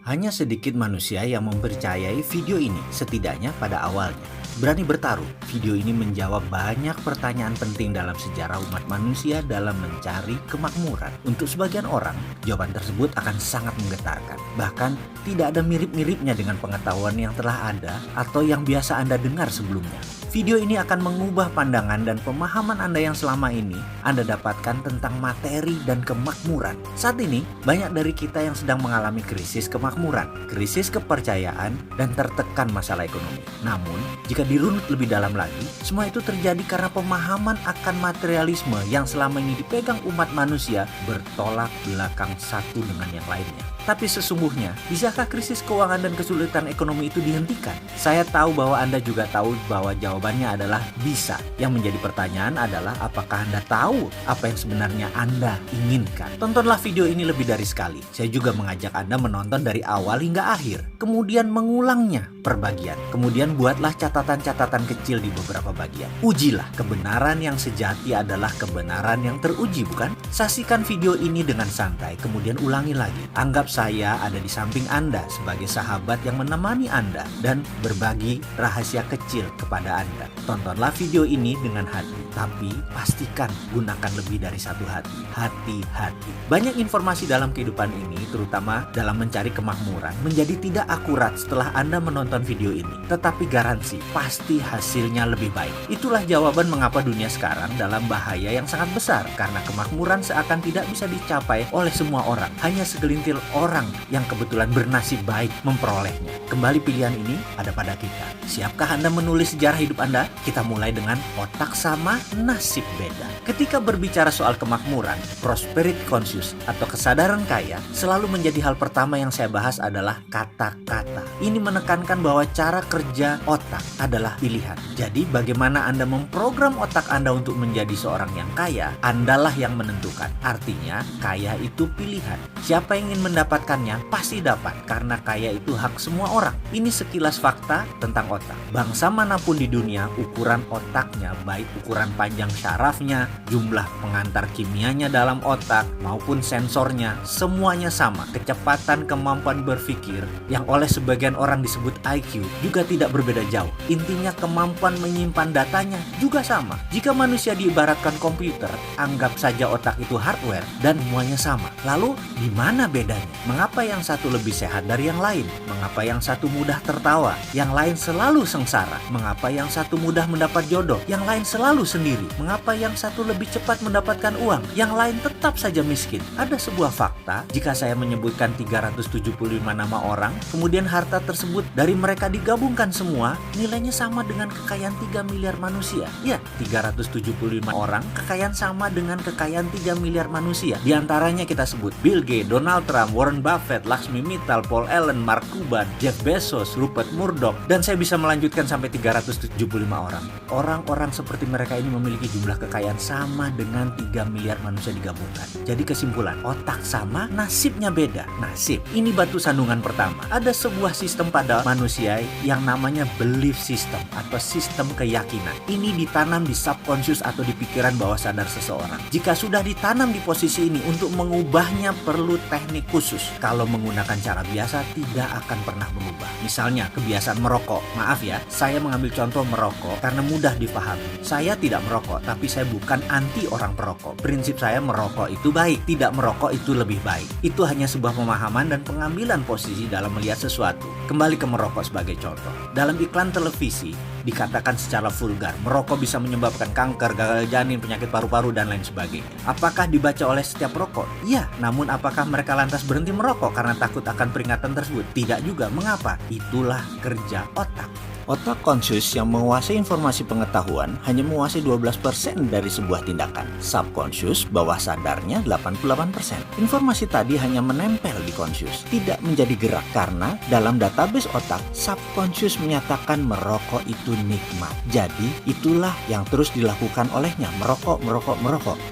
Hanya sedikit manusia yang mempercayai video ini, setidaknya pada awalnya. Berani bertaruh, video ini menjawab banyak pertanyaan penting dalam sejarah umat manusia dalam mencari kemakmuran. Untuk sebagian orang, jawaban tersebut akan sangat menggetarkan. Bahkan, tidak ada mirip-miripnya dengan pengetahuan yang telah ada atau yang biasa Anda dengar sebelumnya. Video ini akan mengubah pandangan dan pemahaman Anda yang selama ini Anda dapatkan tentang materi dan kemakmuran. Saat ini, banyak dari kita yang sedang mengalami krisis kemakmuran, krisis kepercayaan, dan tertekan masalah ekonomi. Namun, jika dirunut lebih dalam lagi, semua itu terjadi karena pemahaman akan materialisme yang selama ini dipegang umat manusia bertolak belakang satu dengan yang lainnya. Tapi sesungguhnya, bisakah krisis keuangan dan kesulitan ekonomi itu dihentikan? Saya tahu bahwa Anda juga tahu bahwa jawabannya adalah bisa. Yang menjadi pertanyaan adalah apakah Anda tahu apa yang sebenarnya Anda inginkan? Tontonlah video ini lebih dari sekali. Saya juga mengajak Anda menonton dari awal hingga akhir. Kemudian mengulangnya per bagian. Kemudian buatlah catatan-catatan kecil di beberapa bagian. Ujilah, kebenaran yang sejati adalah kebenaran yang teruji, bukan? Saksikan video ini dengan santai, kemudian ulangi lagi. Anggap saya ada di samping Anda sebagai sahabat yang menemani Anda dan berbagi rahasia kecil kepada Anda. Tontonlah video ini dengan hati, tapi pastikan gunakan lebih dari satu hati. Hati-hati. Banyak informasi dalam kehidupan ini, terutama dalam mencari kemakmuran, menjadi tidak akurat setelah Anda menonton video ini. Tetapi garansi, pasti hasilnya lebih baik. Itulah jawaban mengapa dunia sekarang dalam bahaya yang sangat besar, karena kemakmuran seakan tidak bisa dicapai oleh semua orang. Hanya segelintir orang yang kebetulan bernasib baik memperolehnya. Kembali pilihan ini ada pada kita. Siapkah Anda menulis sejarah hidup Anda? Kita mulai dengan otak sama, nasib beda. Ketika berbicara soal kemakmuran, prosperity conscious atau kesadaran kaya, selalu menjadi hal pertama yang saya bahas adalah kata-kata. Ini menekankan bahwa cara kerja otak adalah pilihan. Jadi bagaimana Anda memprogram otak Anda untuk menjadi seorang yang kaya, Andalah yang menentukan. Artinya, kaya itu pilihan. Siapa yang ingin mendapatkannya pasti dapat, karena kaya itu hak semua orang. Ini sekilas fakta tentang otak. Bangsa manapun di dunia, ukuran otaknya, baik ukuran panjang syarafnya, jumlah pengantar kimianya dalam otak, maupun sensornya, semuanya sama. Kecepatan kemampuan berpikir yang oleh sebagian orang disebut IQ juga tidak berbeda jauh. Intinya kemampuan menyimpan datanya juga sama. Jika manusia diibaratkan komputer, anggap saja otak itu hardware dan semuanya sama. Lalu di mana bedanya? Mengapa yang satu lebih sehat dari yang lain? Mengapa yang satu mudah tertawa, yang lain selalu sengsara? Mengapa yang satu mudah mendapat jodoh, yang lain selalu sendiri? Mengapa yang satu lebih cepat mendapatkan uang, yang lain tetap saja miskin? Ada sebuah fakta, jika saya menyebutkan 375 nama orang, kemudian harta tersebut dari mereka digabungkan semua, nilainya sama dengan kekayaan 3 miliar manusia. Ya, 375 orang, kekayaan sama dengan kekayaan 3 miliar manusia. Di antaranya kita sebut Bill Gates, Donald Trump, Warren Buffett, Laxmi Mittal, Paul Allen, Mark Cuban, Jeff Bezos, Rupert Murdoch, dan saya bisa melanjutkan sampai 375 orang. Orang-orang seperti mereka ini memiliki jumlah kekayaan sama dengan 3 miliar manusia digabungkan. Jadi kesimpulan, otak sama, nasibnya beda. Nasib, ini batu sandungan pertama. Ada sebuah sistem pada manusia yang namanya belief system atau sistem keyakinan. Ini ditanam di subconscious atau di pikiran bawah sadar seseorang. Jika sudah ditanam di posisi ini, untuk mengubahnya perlu teknik khusus. Kalau menggunakan cara biasa tidak akan pernah berubah. Misalnya kebiasaan merokok. Maaf ya, saya mengambil contoh merokok karena mudah dipahami. Saya tidak merokok, tapi saya bukan anti orang perokok. Prinsip saya merokok itu baik, tidak merokok itu lebih baik. Itu hanya sebuah pemahaman dan pengambilan posisi dalam melihat sesuatu. Kembali ke merokok sebagai contoh. Dalam iklan televisi dikatakan secara vulgar, merokok bisa menyebabkan kanker, gagal janin, penyakit paru-paru, dan lain sebagainya. Apakah dibaca oleh setiap perokok? Ya, namun apakah mereka lantas berhenti merokok karena takut akan peringatan tersebut? Tidak juga. Mengapa? Itulah kerja otak. Otak conscious yang menguasai informasi pengetahuan hanya menguasai 12% dari sebuah tindakan. Subconscious, bawah sadarnya 88%. Informasi tadi hanya menempel di conscious, tidak menjadi gerak karena dalam database otak, subconscious menyatakan merokok itu nikmat. Jadi, itulah yang terus dilakukan olehnya, merokok.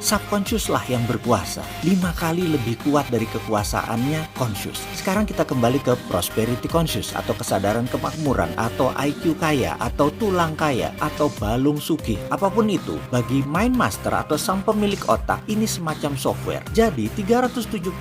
Subconscious lah yang berkuasa, 5 kali lebih kuat dari kekuasaannya conscious. Sekarang kita kembali ke prosperity conscious atau kesadaran kemakmuran atau IQ IQ kaya atau tulang kaya atau balung sugih, apapun itu, bagi Mindmaster atau sang pemilik otak ini semacam software. Jadi 375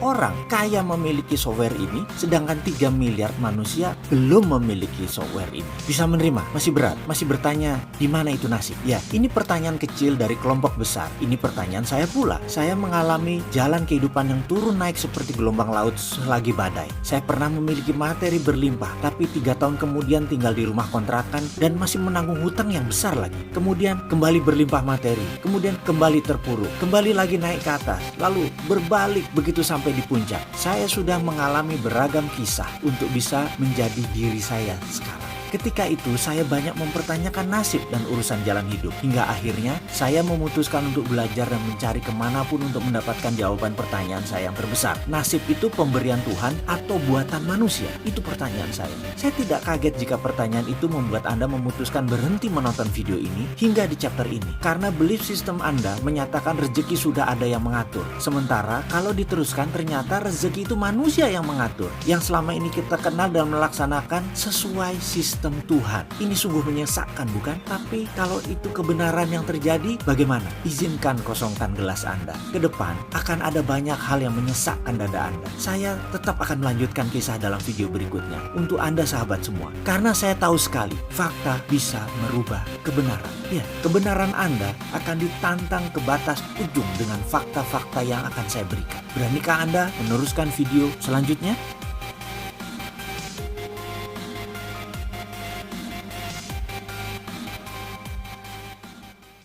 orang kaya memiliki software ini, sedangkan 3 miliar manusia belum memiliki software ini. Bisa menerima? Masih berat? Masih bertanya di mana itu nasib? Ya, ini pertanyaan kecil dari kelompok besar. Ini pertanyaan saya pula. Saya mengalami jalan kehidupan yang turun naik seperti gelombang laut selagi badai. Saya pernah memiliki materi berlimpah, tapi 3 tahun kemudian tinggal di rumah kontrakan dan masih menanggung hutang yang besar lagi. Kemudian kembali berlimpah materi, kemudian kembali terpuruk, kembali lagi naik ke atas, lalu berbalik begitu sampai di puncak. Saya sudah mengalami beragam kisah untuk bisa menjadi diri saya sekarang. Ketika itu saya banyak mempertanyakan nasib dan urusan jalan hidup. Hingga akhirnya saya memutuskan untuk belajar dan mencari kemanapun untuk mendapatkan jawaban pertanyaan saya yang terbesar. Nasib itu pemberian Tuhan atau buatan manusia? Itu pertanyaan saya. Saya tidak kaget jika pertanyaan itu membuat Anda memutuskan berhenti menonton video ini hingga di chapter ini. Karena belief system Anda menyatakan rezeki sudah ada yang mengatur. Sementara kalau diteruskan ternyata rezeki itu manusia yang mengatur. Yang selama ini kita kenal dan melaksanakan sesuai sistem Tuhan. Ini sungguh menyesakkan, bukan? Tapi kalau itu kebenaran yang terjadi, bagaimana? Izinkan kosongkan gelas Anda. Ke depan akan ada banyak hal yang menyesakkan dada Anda. Saya tetap akan melanjutkan kisah dalam video berikutnya untuk Anda sahabat semua. Karena saya tahu sekali, fakta bisa merubah kebenaran. Ya, kebenaran Anda akan ditantang ke batas ujung dengan fakta-fakta yang akan saya berikan. Beranikah Anda meneruskan video selanjutnya?